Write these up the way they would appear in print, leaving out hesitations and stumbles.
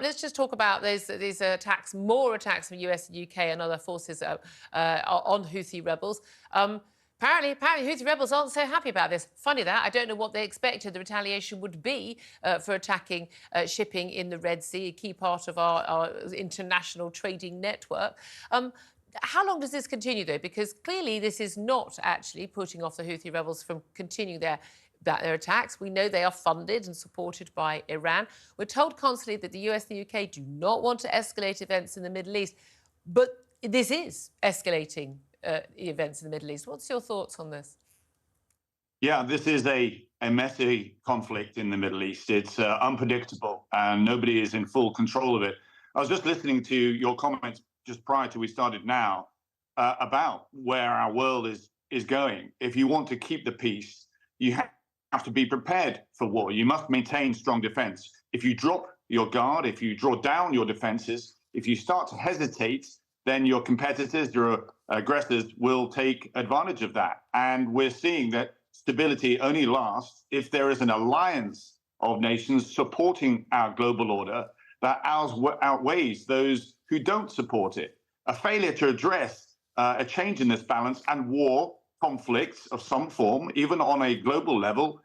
Let's just talk about these attacks, more attacks from US, UK and other forces on Houthi rebels. Apparently, Houthi rebels aren't so happy about this. Funny that. I don't know what they expected the retaliation would be for attacking shipping in the Red Sea, a key part of our international trading network. How long does this continue, though? Because clearly this is not actually putting off the Houthi rebels from continuing their attacks. We know they are funded and supported by Iran. We're told constantly that the US and the UK do not want to escalate events in the Middle East, but this is escalating events in the Middle East. What's your thoughts on this? Yeah, this is a messy conflict in the Middle East. It's unpredictable and nobody is in full control of it. I was just listening to your comments just prior to we started now about where our world is going. If you want to keep the peace, you have to be prepared for war. You must maintain strong defense. If you drop your guard, if you draw down your defenses, if you start to hesitate, then your competitors, your aggressors will take advantage of that. And we're seeing that stability only lasts if there is an alliance of nations supporting our global order that outweighs those who don't support it. A failure to address a change in this balance and war conflicts of some form, even on a global level,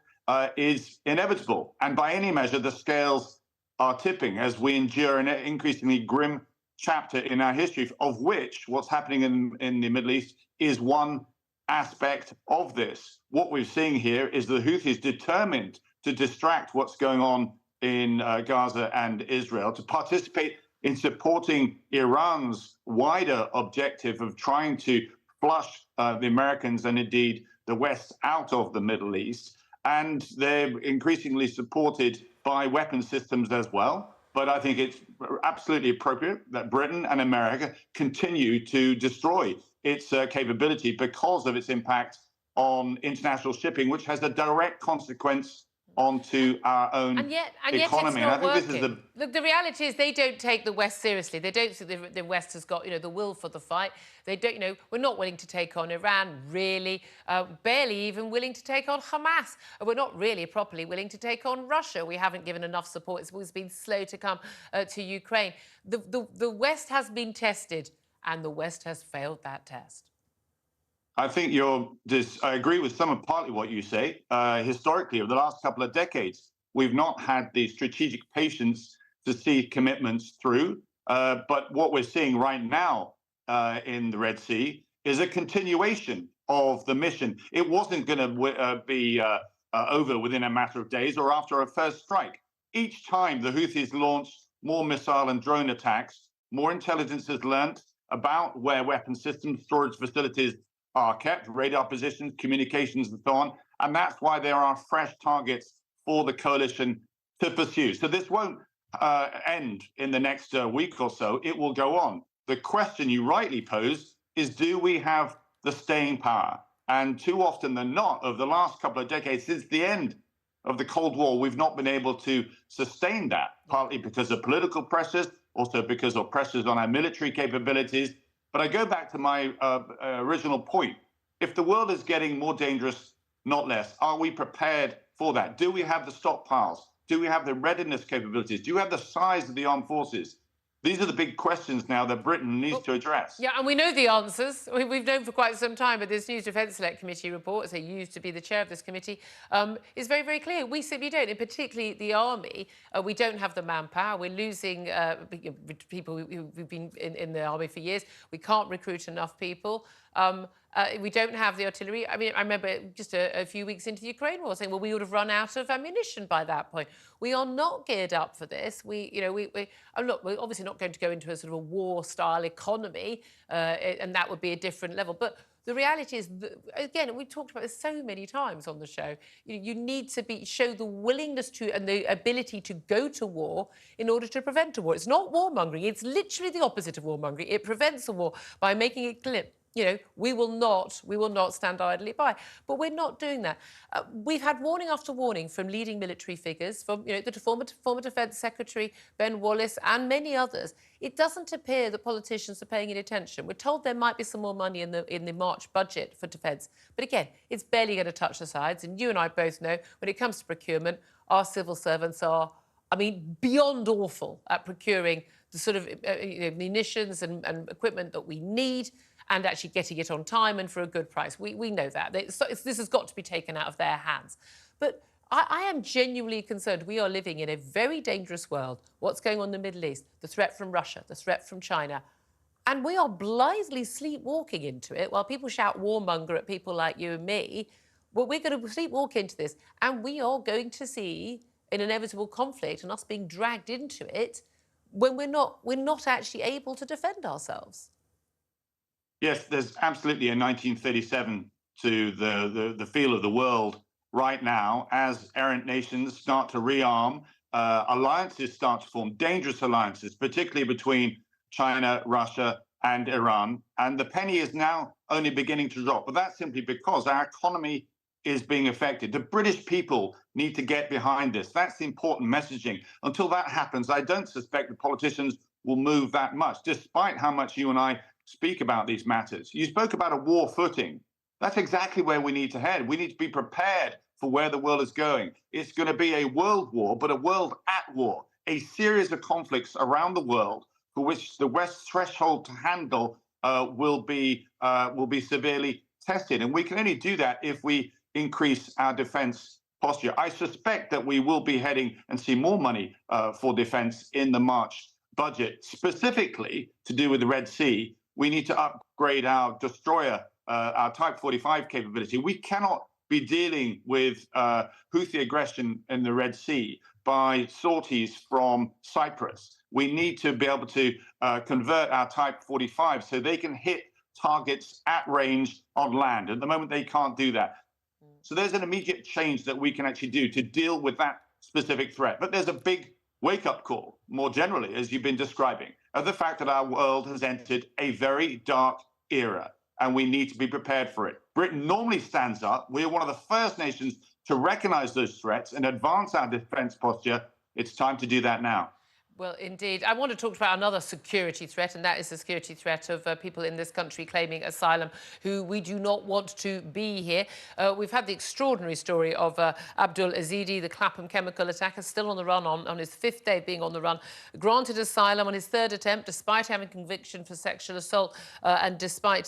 is inevitable. And by any measure, the scales are tipping as we endure an increasingly grim chapter in our history, of which what's happening in the Middle East is one aspect of this. What we're seeing here is the Houthis determined to distract what's going on in Gaza and Israel, to participate in supporting Iran's wider objective of trying to flush the Americans and indeed the West out of the Middle East. And they're increasingly supported by weapon systems as well. But I think it's absolutely appropriate that Britain and America continue to destroy its capability because of its impact on international shipping, which has a direct consequence onto our own economy. And I think this is the reality is they don't take the West seriously. They don't think the West has got, the will for the fight. They don't, we're not willing to take on Iran, really, barely even willing to take on Hamas. We're not really properly willing to take on Russia. We haven't given enough support. It's always been slow to come to Ukraine. The West has been tested, and the West has failed that test. I think I agree with some of partly what you say. Historically, over the last couple of decades, we've not had the strategic patience to see commitments through. But what we're seeing right now in the Red Sea is a continuation of the mission. It wasn't going to be over within a matter of days or after a first strike. Each time the Houthis launched more missile and drone attacks, more intelligence is learnt about where weapon systems, storage facilities are kept, radar positions, communications, and so on. And that's why there are fresh targets for the coalition to pursue. So this won't end in the next week or so. It will go on. The question you rightly posed is, do we have the staying power? And too often than not, over the last couple of decades, since the end of the Cold War, we've not been able to sustain that, partly because of political pressures, also because of pressures on our military capabilities. But I go back to my original point. If the world is getting more dangerous, not less, are we prepared for that? Do we have the stockpiles? Do we have the readiness capabilities? Do you have the size of the armed forces? These are the big questions now that Britain needs to address. Yeah, and we know the answers. We've known for quite some time, but this News Defence Select Committee report, as they used to be the chair of this committee, is very, very clear. We simply don't, and particularly the army, we don't have the manpower. We're losing people who've been in the army for years. We can't recruit enough people. We don't have the artillery. I mean, I remember just a few weeks into the Ukraine war saying, well, we would have run out of ammunition by that point. We are not geared up for this. Look, we're obviously not going to go into a sort of a war-style economy, and that would be a different level. But the reality is, again, we've talked about this so many times on the show, you need to show the willingness to and the ability to go to war in order to prevent a war. It's not warmongering. It's literally the opposite of warmongering. It prevents a war by making it clear. We will not stand idly by. But we're not doing that. We've had warning after warning from leading military figures, from the former Defence Secretary Ben Wallace and many others. It doesn't appear that politicians are paying any attention. We're told there might be some more money in the March budget for defence, but again, it's barely going to touch the sides. And you and I both know when it comes to procurement, our civil servants are I mean, beyond awful at procuring the sort of munitions and equipment that we need and actually getting it on time and for a good price. We know that. This has got to be taken out of their hands. But I am genuinely concerned. We are living in a very dangerous world. What's going on in the Middle East, the threat from Russia, the threat from China. And we are blithely sleepwalking into it while people shout warmonger at people like you and me. Well, we're going to sleepwalk into this, and we are going to see an inevitable conflict and us being dragged into it when we're not actually able to defend ourselves. Yes, there's absolutely a 1937 to the feel of the world right now as errant nations start to rearm, alliances start to form, dangerous alliances, particularly between China, Russia, and Iran. And the penny is now only beginning to drop. But that's simply because our economy is being affected. The British people need to get behind this. That's the important messaging. Until that happens, I don't suspect the politicians will move that much, despite how much you and I speak about these matters. You spoke about a war footing. That's exactly where we need to head. We need to be prepared for where the world is going. It's going to be a world war, but a world at war, a series of conflicts around the world for which the West's threshold to handle will be severely tested. And we can only do that if we increase our defense posture. I suspect that we will be heading and see more money for defense in the March budget, specifically to do with the Red Sea. We need to upgrade our destroyer, our Type 45 capability. We cannot be dealing with Houthi aggression in the Red Sea by sorties from Cyprus. We need to be able to convert our Type 45 so they can hit targets at range on land. At the moment, they can't do that. So there's an immediate change that we can actually do to deal with that specific threat. But there's a big wake-up call, more generally, as you've been describing, of the fact that our world has entered a very dark era, and we need to be prepared for it. Britain normally stands up. We're one of the first nations to recognize those threats and advance our defense posture. It's time to do that now. Well, indeed. I want to talk about another security threat, and that is the security threat of people in this country claiming asylum who we do not want to be here. We've had the extraordinary story of Abdul Azidi, the Clapham chemical attacker, still on the run on his fifth day of being on the run, granted asylum on his third attempt, despite having conviction for sexual assault and despite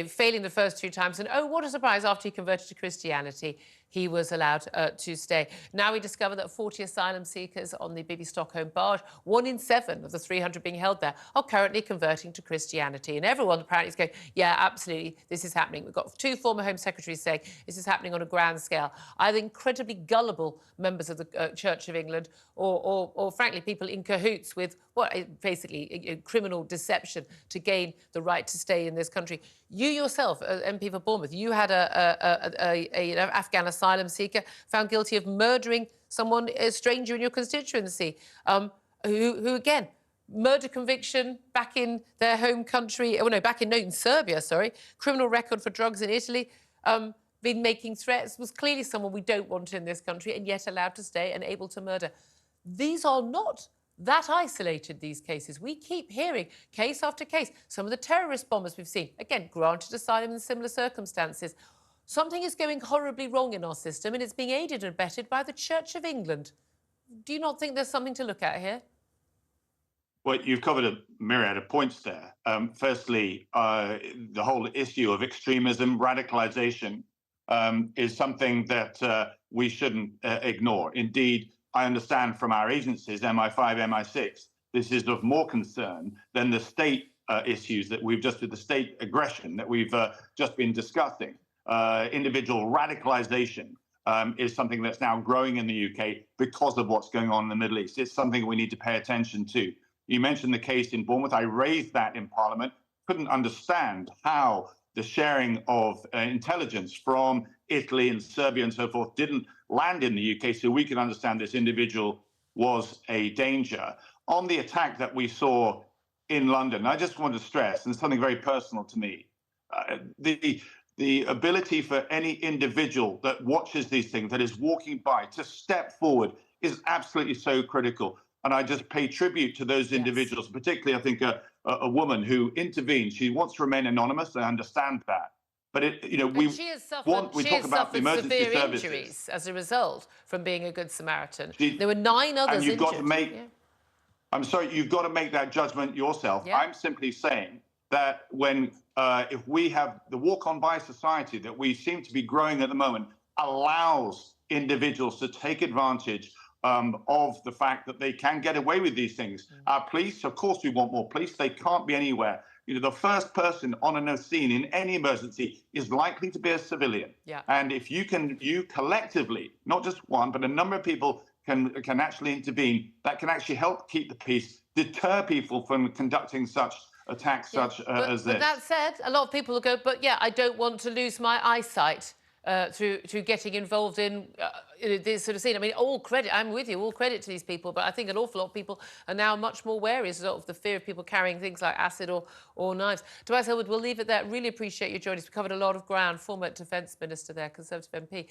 failing the first two times. And oh, what a surprise, after he converted to Christianity, he was allowed to stay. Now we discover that 40 asylum seekers on the Bibi Stockholm barge, 1 in 7 of the 300 being held there, are currently converting to Christianity. And everyone apparently is going, yeah, absolutely, this is happening. We've got 2 former Home Secretaries saying this is happening on a grand scale. Either incredibly gullible members of the Church of England or frankly, people in cahoots with what is basically criminal deception to gain the right to stay in this country. You yourself, MP for Bournemouth, you had an Afghan asylum seeker found guilty of murdering someone, a stranger in your constituency, who again, murder conviction back in their home country, back in Serbia, sorry, criminal record for drugs in Italy, been making threats, was clearly someone we don't want in this country and yet allowed to stay and able to murder. These are not that isolated, these cases. We keep hearing case after case. Some of the terrorist bombers we've seen, again, granted asylum in similar circumstances. Something is going horribly wrong in our system, and it's being aided and abetted by the Church of England. Do you not think there's something to look at here? Well, you've covered a myriad of points there. Firstly, the whole issue of extremism, radicalization, is something that we shouldn't ignore. Indeed, I understand from our agencies, MI5, MI6, this is of more concern than the state issues that the state aggression that we've just been discussing. Individual radicalization is something that's now growing in the UK because of what's going on in the Middle East. It's something we need to pay attention to. You mentioned the case in Bournemouth. I raised that in Parliament. Couldn't understand how the sharing of intelligence from Italy and Serbia and so forth didn't land in the UK so we can understand this individual was a danger. On the attack that we saw in London, I just want to stress, and it's something very personal to me, the ability for any individual that watches these things, that is walking by, to step forward is absolutely so critical. And I just pay tribute to those individuals, particularly, I think, a woman who intervened. She wants to remain anonymous. I understand that. But She has we talk about the emergency severe services. injuries as a result from being a good Samaritan. She, there were 9 others and you've injured. got to make. Yeah. I'm sorry, you've got to make that judgment yourself. Yeah. I'm simply saying that when if we have the walk-on-by society that we seem to be growing at the moment allows individuals to take advantage of the fact that they can get away with these things. Our police, of course, we want more police. They can't be anywhere. The first person on a scene in any emergency is likely to be a civilian. Yeah. And if you collectively, not just one, but a number of people can actually intervene, that can actually help keep the peace, deter people from conducting such attacks as this. But that said, a lot of people will go, but yeah, I don't want to lose my eyesight through getting involved in this sort of scene. I mean, all credit, I'm with you, all credit to these people, but I think an awful lot of people are now much more wary of the fear of people carrying things like acid or knives. Tobias Elwood, we'll leave it there. Really appreciate you joining us. We covered a lot of ground. Former Defence Minister there, Conservative MP.